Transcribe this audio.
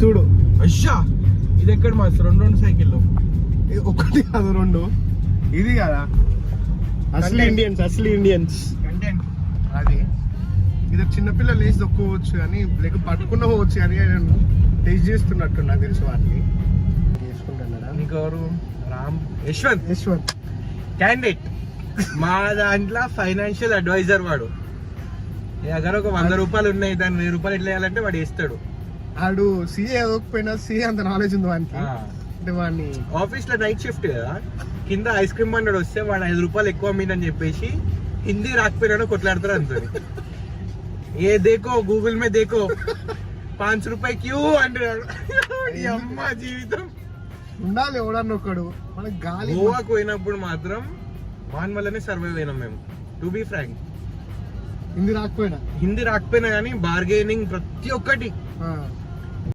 చూడు. అయ్యా ఇది ఎక్కడ మాస్ రెండు సైకిళ్ళు ఒకటి కాదు రెండు. ఇది కదా అసలు ఇండియన్స్ కంటెంట్. అది ఇది చిన్నపిల్లలు వేసి దొక్కుకోవచ్చు కానీ లేక పట్టుకున్న పోవచ్చు కానీ టేస్ట్ చేస్తున్నట్టు నాకు తెలిసి వాటిని చేసుకుంటున్నాడా. ఇంకెవరు యశ్వంత్ క్యాండిడేట్ మా దాంట్లో ఫైనాన్షియల్ అడ్వైజర్ వాడు. నీ దగ్గర ఒక 100 రూపాయలు ఉన్నాయి, దాన్ని 1000 రూపాయలు ఎట్లా వేయాలంటే వాడు వేస్తాడు. వాడు సీఏ అవ్వకపోయినా సీఏ అంత నాలెడ్జ్ ఉంది వానికి. అంటే వాడిని ఆఫీస్ లో నైట్ షిఫ్ట్ కదా, కింద ఐస్ క్రీమ్ బండి వస్తే వాడు 5 రూపాయలు ఎక్కువ మీదని చెప్పేసి హిందీ రాకపోయినా కొట్లాడతారు అంతది. ఏ దేకో గూగుల్ మే దేకో 5 రూపాయలు క్యూ అంటున్నాడు. అమ్మ జీవితం ఉండాలి ఎవడన్నా ఒకడు. మన గాలి గోవాకు పోయినప్పుడు మాత్రం వాన్ వల్లనే సర్వైవ్ అయినాం మేము. టు బి ఫ్రాంక్, హిందీ రాకపోయినా కానీ బార్గెనింగ్ ప్రతి ఒక్కటి